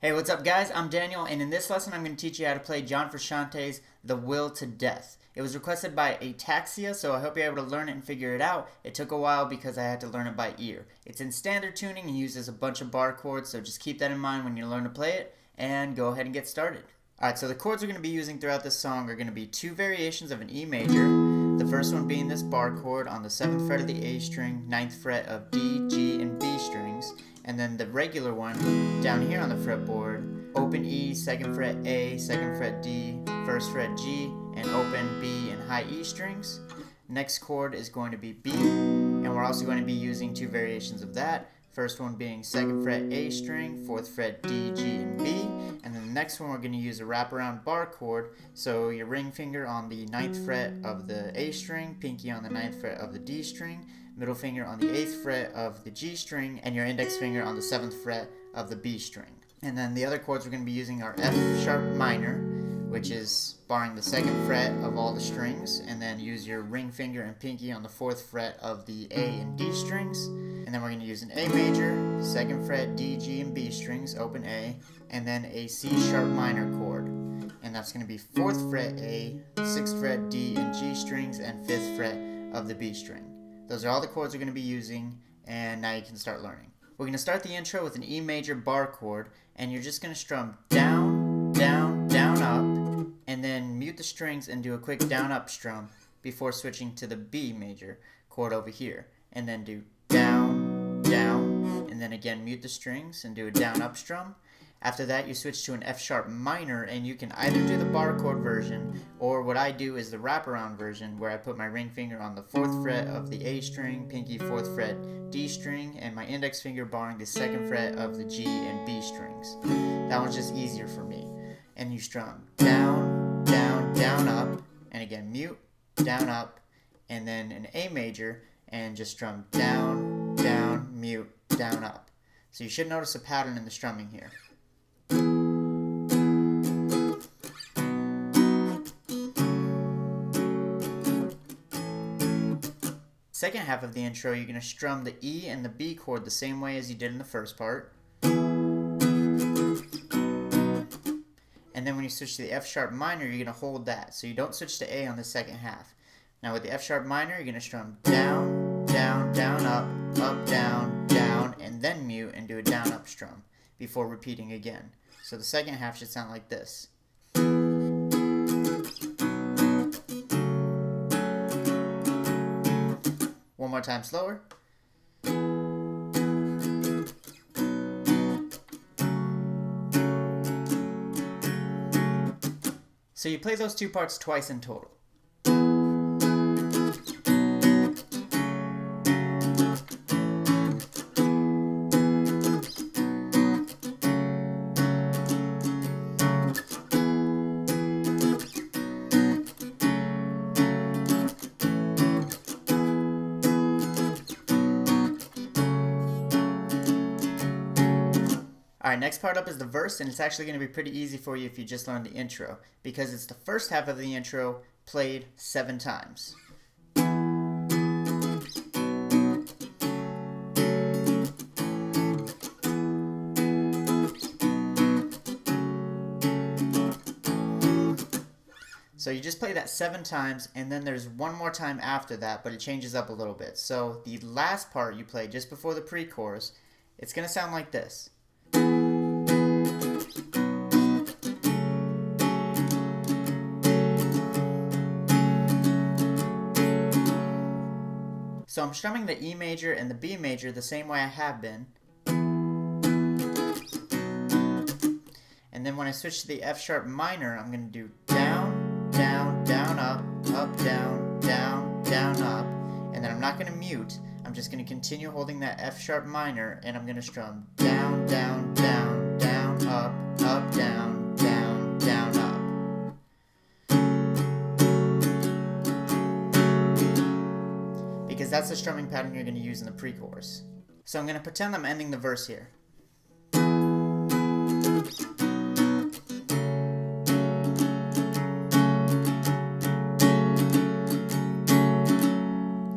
Hey, what's up guys? I'm Daniel, and in this lesson I'm going to teach you how to play John Frusciante's The Will to Death. It was requested by Ataxia, so I hope you're able to learn it and figure it out. It took a while because I had to learn it by ear. It's in standard tuning and uses a bunch of bar chords, so just keep that in mind when you learn to play it, and go ahead and get started. Alright, so the chords we're going to be using throughout this song are going to be two variations of an E major. The first one being this bar chord on the 7th fret of the A string, 9th fret of D, G, and B strings. And then the regular one down here on the fretboard, open E, 2nd fret A, 2nd fret D, 1st fret G, and open B and high E strings. Next chord is going to be B, and we're also going to be using two variations of that. First one being 2nd fret A string, 4th fret D, G, and B. And then the next one we're going to use a wraparound bar chord. So your ring finger on the 9th fret of the A string, pinky on the 9th fret of the D string, middle finger on the 8th fret of the G string, and your index finger on the 7th fret of the B string. And then the other chords we're going to be using are F sharp minor, which is barring the 2nd fret of all the strings, and then use your ring finger and pinky on the 4th fret of the A and D strings. And then we're going to use an A major, 2nd fret D, G, and B strings, open A, and then a C sharp minor chord. And that's going to be 4th fret A, 6th fret D and G strings, and 5th fret of the B string. Those are all the chords we're going to be using, and now you can start learning. We're going to start the intro with an E major bar chord, and you're just going to strum down, down, down, up, and then mute the strings and do a quick down, up strum before switching to the B major chord over here. And then do down, down, and then again mute the strings and do a down, up strum. After that, you switch to an F sharp minor, and you can either do the bar chord version, or what I do is the wraparound version, where I put my ring finger on the 4th fret of the A string, pinky 4th fret D string, and my index finger barring the 2nd fret of the G and B strings. That one's just easier for me. And you strum down, down, down, up, and again mute, down, up, and then an A major, and just strum down, down, mute, down, up. So you should notice a pattern in the strumming here. Second half of the intro, you're going to strum the E and the B chord the same way as you did in the first part. And then when you switch to the F sharp minor, you're going to hold that. So you don't switch to A on the second half. Now with the F sharp minor, you're going to strum down, down, down, up, down, down, and then mute and do a down, up strum before repeating again. So the second half should sound like this. One more time slower. So you play those two parts twice in total. Alright, next part up is the verse, and it's actually going to be pretty easy for you if you just learn the intro, because it's the first half of the intro played 7 times. So you just play that 7 times, and then there's one more time after that, but it changes up a little bit. So the last part you play just before the pre-chorus, it's going to sound like this. So I'm strumming the E major and the B major the same way I have been. And then when I switch to the F sharp minor, I'm going to do down, down, down, up, down, down, down, up. And then I'm not going to mute. I'm just going to continue holding that F sharp minor, and I'm going to strum down, down, down, down, up, down, down, down, up. Because that's the strumming pattern you're going to use in the pre-chorus. So I'm going to pretend I'm ending the verse here.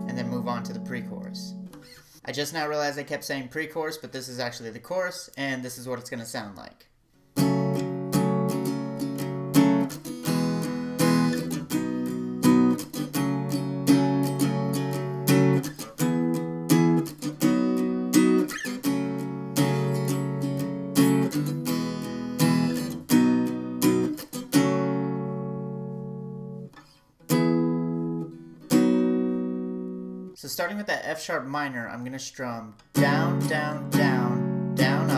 And then move on to the pre-chorus. I just now realized I kept saying pre-chorus, but this is actually the chorus, and this is what it's going to sound like. So starting with that F sharp minor, I'm going to strum down, down, down, down,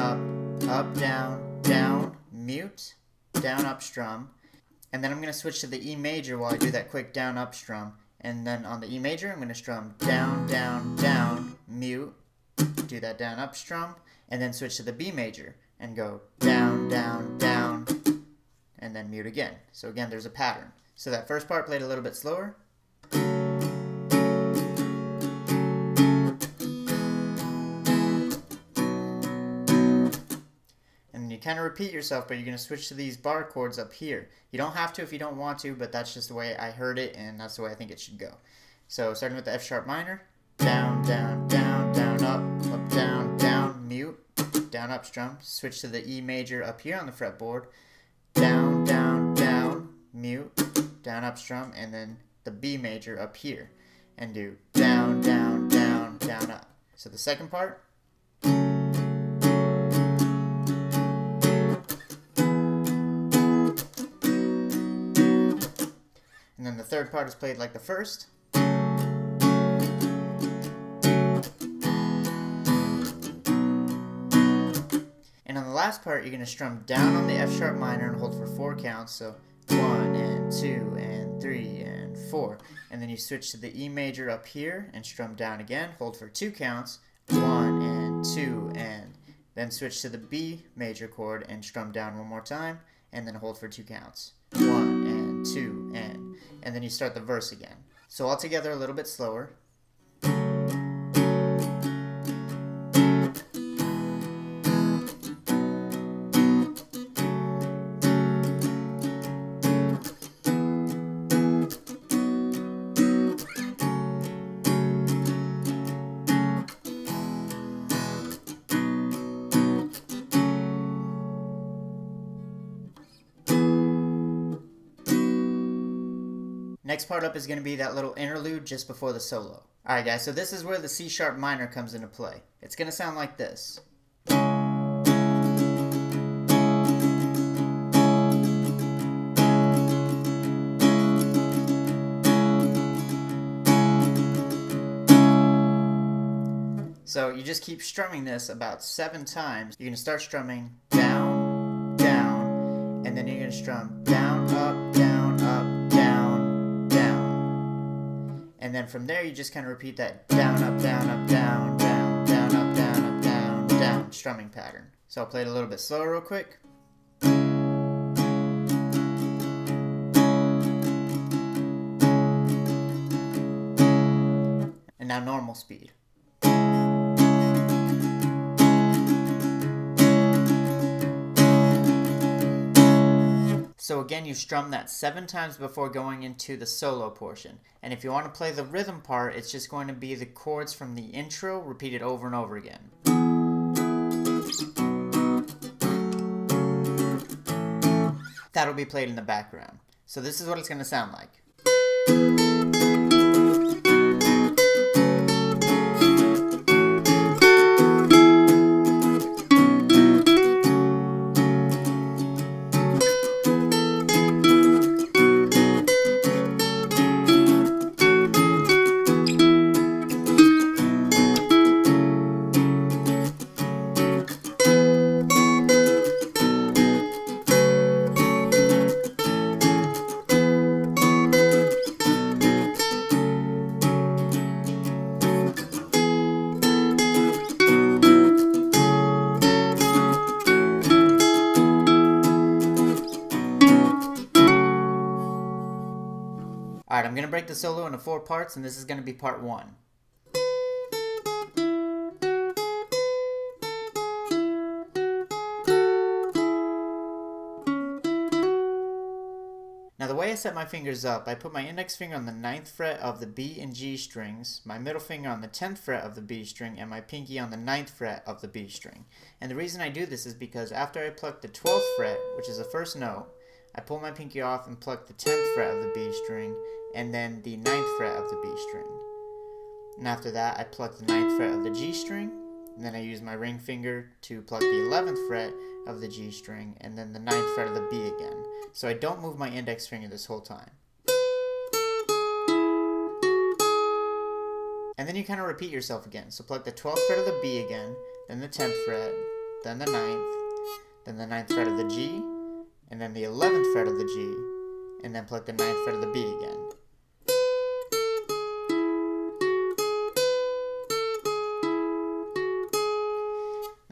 up, down, down, mute, down, up strum. And then I'm going to switch to the E major while I do that quick down, up strum. And then on the E major, I'm going to strum down, down, down, mute, do that down, up strum, and then switch to the B major and go down, down, down, and then mute again. So again, there's a pattern. So that first part played a little bit slower. You kind of repeat yourself, but you're going to switch to these bar chords up here. You don't have to if you don't want to, but that's just the way I heard it, and that's the way I think it should go. So starting with the F sharp minor, down, down, down, down, up, down, down, mute, down, up strum, switch to the E major up here on the fretboard, down, down, down, mute, down, up strum, and then the B major up here, and do down, down, down, down, up. So the second part. And then the third part is played like the first. And on the last part, you're going to strum down on the F sharp minor and hold for 4 counts. So 1 and 2 and 3 and 4. And then you switch to the E major up here and strum down again, hold for 2 counts. 1 and 2 and then switch to the B major chord and strum down one more time and then hold for 2 counts. 1 and 2 and then you start the verse again. So all together a little bit slower. Next part up is going to be that little interlude just before the solo. Alright guys, so this is where the C sharp minor comes into play. It's going to sound like this. So you just keep strumming this about 7 times. You're going to start strumming down, down, and then you're going to strum down, up, down, up, down, down. And then from there you just kind of repeat that down, up, down, up, down, down, down, up, down, up, down, down strumming pattern. So I'll play it a little bit slower real quick. And now normal speed. So again, you strum that 7 times before going into the solo portion. And if you want to play the rhythm part, it's just going to be the chords from the intro repeated over and over again. That'll be played in the background. So this is what it's going to sound like. Alright, I'm going to break the solo into 4 parts, and this is going to be part 1. Now the way I set my fingers up, I put my index finger on the 9th fret of the B and G strings, my middle finger on the 10th fret of the B string, and my pinky on the 9th fret of the B string. And the reason I do this is because after I pluck the 12th fret, which is the first note, I pull my pinky off and pluck the 10th fret of the B string, and then the 9th fret of the B string. And after that, I pluck the 9th fret of the G string, and then I use my ring finger to pluck the 11th fret of the G string, and then the 9th fret of the B again. So I don't move my index finger this whole time. And then you kind of repeat yourself again. So pluck the 12th fret of the B again, then the 10th fret, then the 9th, then the 9th fret of the G, and then the 11th fret of the G, and then pluck the 9th fret of the B again.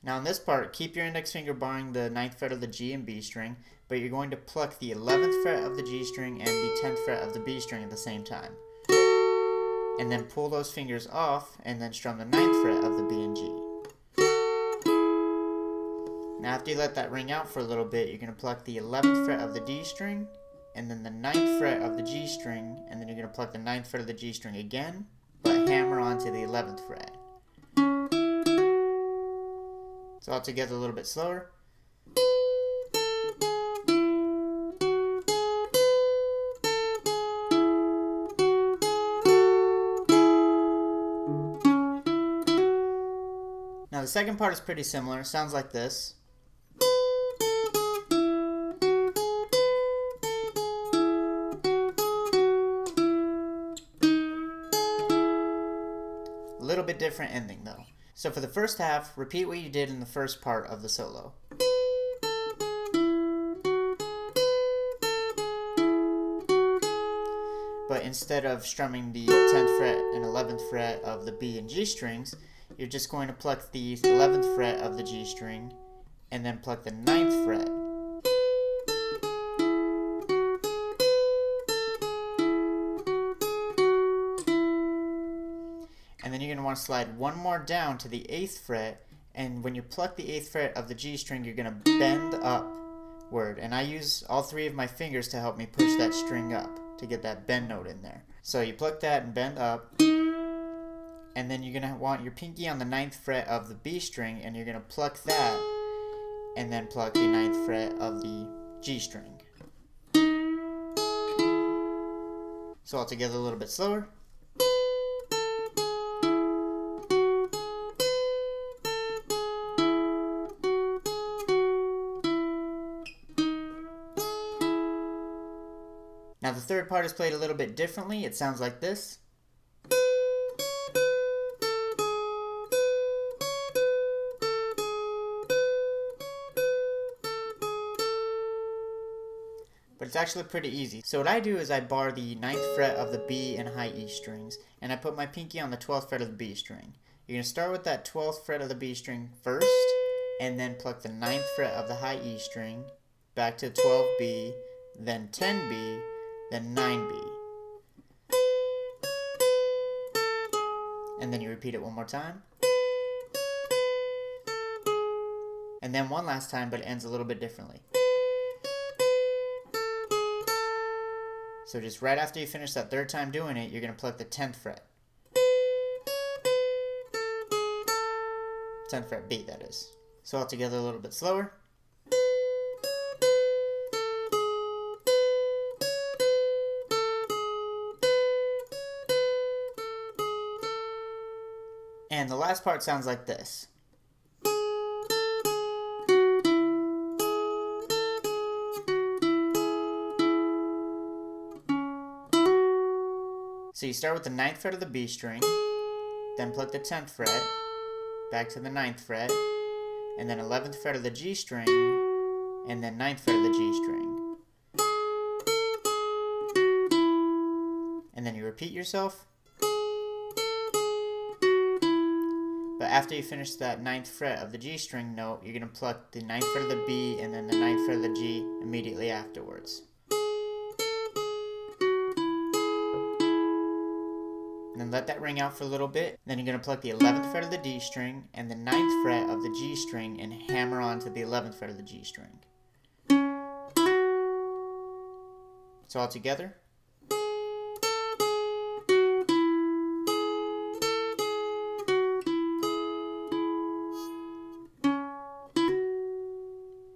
Now in this part, keep your index finger barring the 9th fret of the G and B string, but you're going to pluck the 11th fret of the G string and the 10th fret of the B string at the same time. And then pull those fingers off and then strum the 9th fret of the B and G. Now after you let that ring out for a little bit, you're going to pluck the 11th fret of the D string, and then the 9th fret of the G string, and then you're going to pluck the 9th fret of the G string again, but hammer onto the 11th fret. So all together a little bit slower. Now the second part is pretty similar. It sounds like this. A little bit different ending though. So for the first half, repeat what you did in the first part of the solo. But instead of strumming the 10th fret and 11th fret of the B and G strings, you're just going to pluck the 11th fret of the G string and then pluck the 9th fret. And then you're going to want to slide one more down to the 8th fret, and when you pluck the 8th fret of the G string, you're going to bend upward. And I use all three of my fingers to help me push that string up to get that bend note in there. So you pluck that and bend up, and then you're going to want your pinky on the 9th fret of the B string, and you're going to pluck that, and then pluck the 9th fret of the G string. So all together a little bit slower. Now the third part is played a little bit differently. It sounds like this. But it's actually pretty easy. So what I do is I bar the 9th fret of the B and high E strings, and I put my pinky on the 12th fret of the B string. You're going to start with that 12th fret of the B string first, and then pluck the 9th fret of the high E string, back to 12B, then 10B, then 9B. And then you repeat it one more time. And then one last time, but it ends a little bit differently. So just right after you finish that third time doing it, you're going to pluck the 10th fret. 10th fret B, that is. So all together a little bit slower. And the last part sounds like this. So you start with the 9th fret of the B string, then pluck the 10th fret, back to the 9th fret, and then 11th fret of the G string, and then 9th fret of the G string. And then you repeat yourself. But after you finish that 9th fret of the G string note, you're going to pluck the 9th fret of the B and then the 9th fret of the G immediately afterwards. And then let that ring out for a little bit. Then you're going to pluck the 11th fret of the D string and the 9th fret of the G string and hammer onto the 11th fret of the G string. So all together.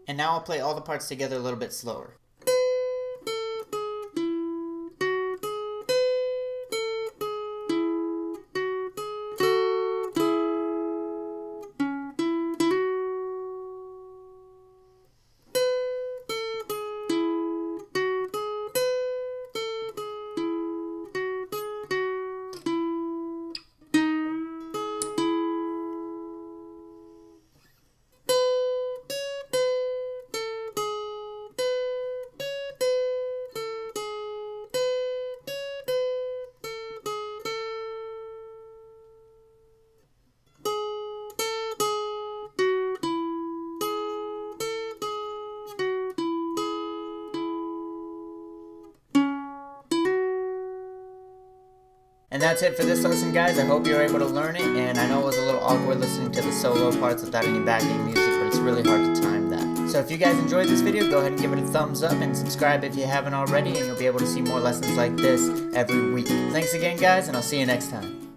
And now I'll play all the parts together a little bit slower. And that's it for this lesson, guys. I hope you were able to learn it, and I know it was a little awkward listening to the solo parts without any backing music, but it's really hard to time that. So if you guys enjoyed this video, go ahead and give it a thumbs up and subscribe if you haven't already, and you'll be able to see more lessons like this every week. Thanks again, guys, and I'll see you next time.